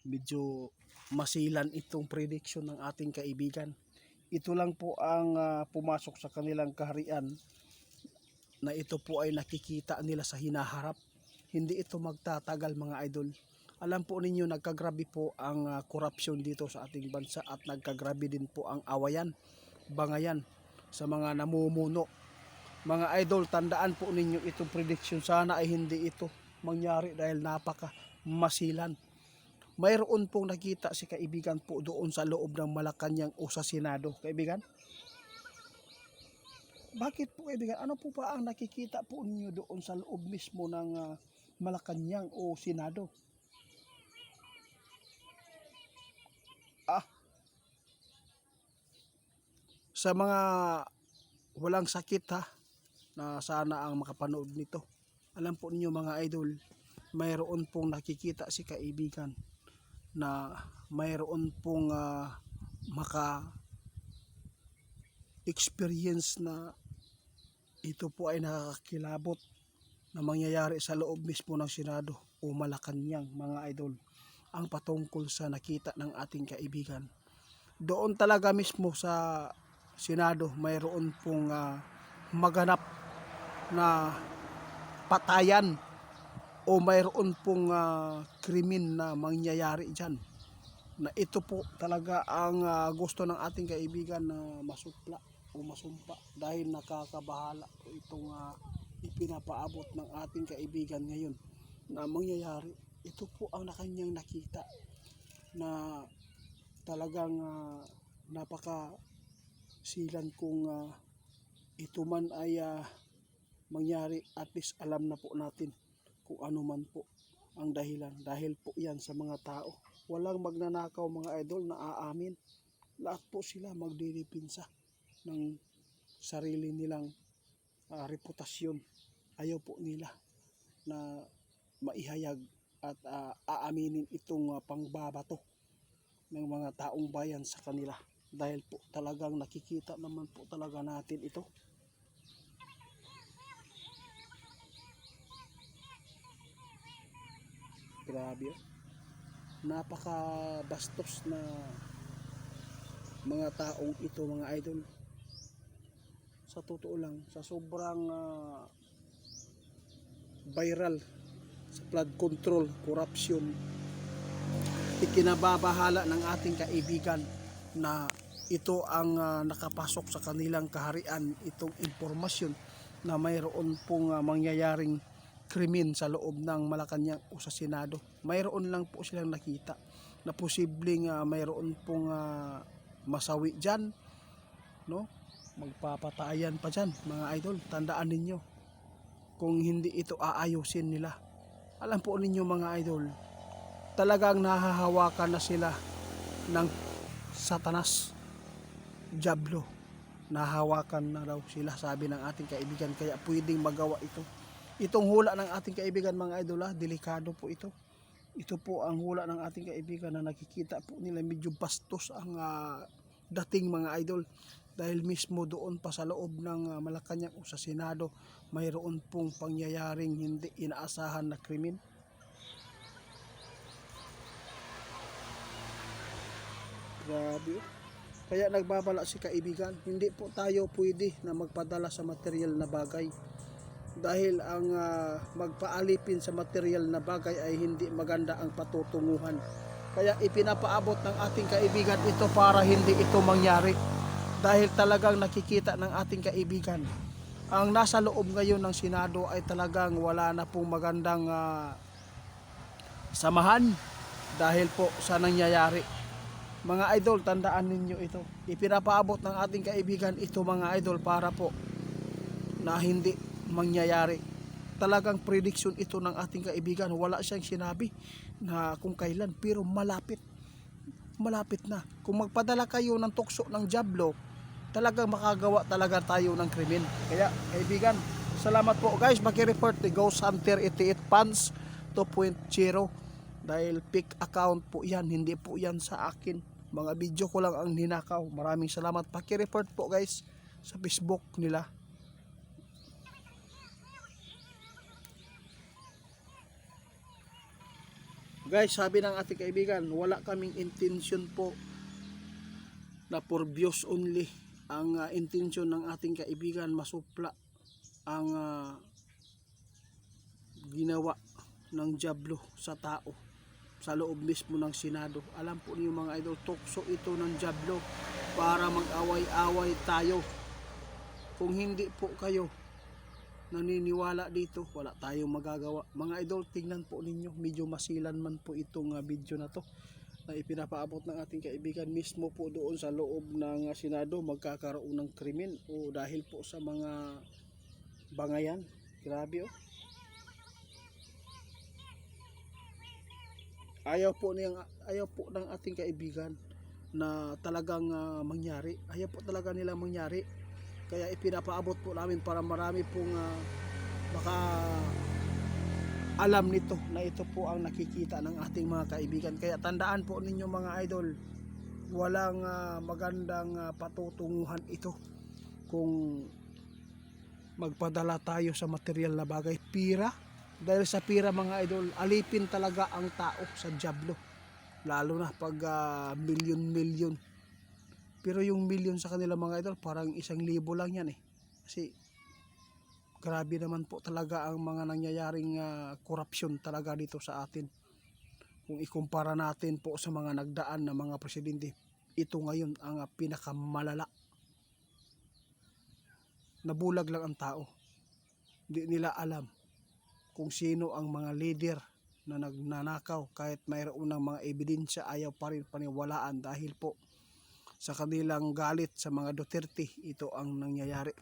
medyo masilan itong prediction ng ating kaibigan. Ito lang po ang pumasok sa kanilang kaharian na ito po ay nakikita nila sa hinaharap. Hindi ito magtatagal mga idol. Alam po ninyo, nagkagrabe po ang korupsyon dito sa ating bansa at nagkagrabe din po ang awayan, bangayan sa mga namumuno. Mga idol, tandaan po ninyo itong prediction. Sana ay hindi ito mangyari dahil napaka masilan. Mayroon pong nakita si kaibigan po doon sa loob ng Malacanang o sa Senado. Kaibigan? Bakit po kaibigan? Ano po pa ang nakikita po ninyo doon sa loob mismo ng Malacanang o Senado? Sa mga walang sakit na sana ang makapanood nito. Alam po ninyo mga idol, mayroon pong nakikita si kaibigan na mayroon pong maka-experience na ito po ay nakakakilabot na mangyayari sa loob mismo ng Senado o Malacanang mga idol. Ang patungkol sa nakita ng ating kaibigan. Doon talaga mismo sa Senado mayroon pong maganap na patayan o mayroon pong krimen na mangyayari dyan. Na ito po talaga ang gusto ng ating kaibigan na masupla o masumpa dahil nakakabahala po itong ipinapaabot ng ating kaibigan ngayon na mangyayari. Ito po ang kanyang nakita na talagang napaka silan kung ito man ay mangyari, at least alam na po natin kung ano man po ang dahilan. Dahil po yan sa mga tao. Walang magnanakaw mga idol na aamin. Lahat po sila magdidipinsa ng sarili nilang reputasyon. Ayaw po nila na maihayag at aaminin itong pangbabato ng mga taong bayan sa kanila. Dahil po talagang nakikita naman po talaga natin ito. Grabe. Napakabastos na mga taong ito mga idol. Sa totoo lang, sa sobrang viral sa flood control, corruption, ikinababahala ng ating kaibigan na ito ang nakapasok sa kanilang kaharian, itong impormasyon na mayroon pong mangyayaring krimen sa loob ng Malacanang o sa Senado. Mayroon lang po silang nakita na posibleng mayroon pong masawi dyan, no? Magpapatayan pa dyan mga idol. Tandaan ninyo, kung hindi ito aayusin nila, alam po ninyo mga idol, talagang nahahawakan na sila ng Satanas, Diablo. Nahawakan na daw sila, sabi ng ating kaibigan, kaya pwedeng magawa ito. Itong hula ng ating kaibigan mga idol, delikado po ito. Ito po ang hula ng ating kaibigan na nakikita po nila medyo bastos ang dating mga idol. Dahil mismo doon pa sa loob ng Malacanang o sa Senado, mayroon pong pangyayaring hindi inaasahan na krimen. Grabe. Kaya nagbabala si kaibigan, hindi po tayo pwede na magpadala sa material na bagay. Dahil ang magpaalipin sa material na bagay ay hindi maganda ang patutunguhan. Kaya ipinapaabot ng ating kaibigan ito para hindi ito mangyari. Dahil talagang nakikita ng ating kaibigan, ang nasa loob ngayon ng Senado ay talagang wala na pong magandang samahan dahil po sa nangyayari. Mga idol, tandaan ninyo ito. Ipinapaabot ng ating kaibigan ito mga idol para po na hindi mangyayari. Talagang prediction ito ng ating kaibigan. Wala siyang sinabi na kung kailan, pero malapit. Malapit na. Kung magpadala kayo ng tukso ng Diablo, talagang makagawa talaga tayo ng krimen. Kaya kaibigan, salamat po guys. Maki-report ni Ghost Hunter 88 Fans 2.0. Dahil fake account po yan, hindi po yan sa akin. Mga video ko lang ang ninakaw. Maraming salamat. Paki-report po guys sa Facebook nila. Guys, sabi ng ating kaibigan, wala kaming intention po na for views only. Ang intention ng ating kaibigan masupla ang ginawa ng Diablo sa tao sa loob mismo ng Senado. Alam po niyo mga idol, tukso ito ng Diablo para mag-away-away tayo. Kung hindi po kayo naniniwala dito, wala tayong magagawa. Mga idol, tingnan po ninyo, medyo masilan man po itong video na to na ipinapaabot ng ating kaibigan mismo po doon sa loob ng Senado. Magkakaroon ng krimen o dahil po sa mga bangayan. Grabe oh. Ayaw po ng ating kaibigan na talagang mangyari. Ayaw po talaga nila mangyari. Kaya ipinapaabot po namin para marami pong baka alam nito na ito po ang nakikita ng ating mga kaibigan. Kaya tandaan po ninyo mga idol, walang magandang patutunguhan ito kung magpadala tayo sa material na bagay. Pira, dahil sa pira mga idol, alipin talaga ang tao sa Diablo, lalo na pag milyon-milyon. Pero yung million sa kanila mga idol, parang 1,000 lang yan eh. Kasi grabe naman po talaga ang mga nangyayaring korupsyon talaga dito sa atin. Kung ikumpara natin po sa mga nagdaan na mga presidente, ito ngayon ang pinakamalala. Nabulag lang ang tao. Hindi nila alam kung sino ang mga leader na nagnanakaw. Kahit mayroon ng mga ebidensya, ayaw pa rin paniwalaan dahil po sa kanilang galit sa mga Duterte. Ito ang nangyayari.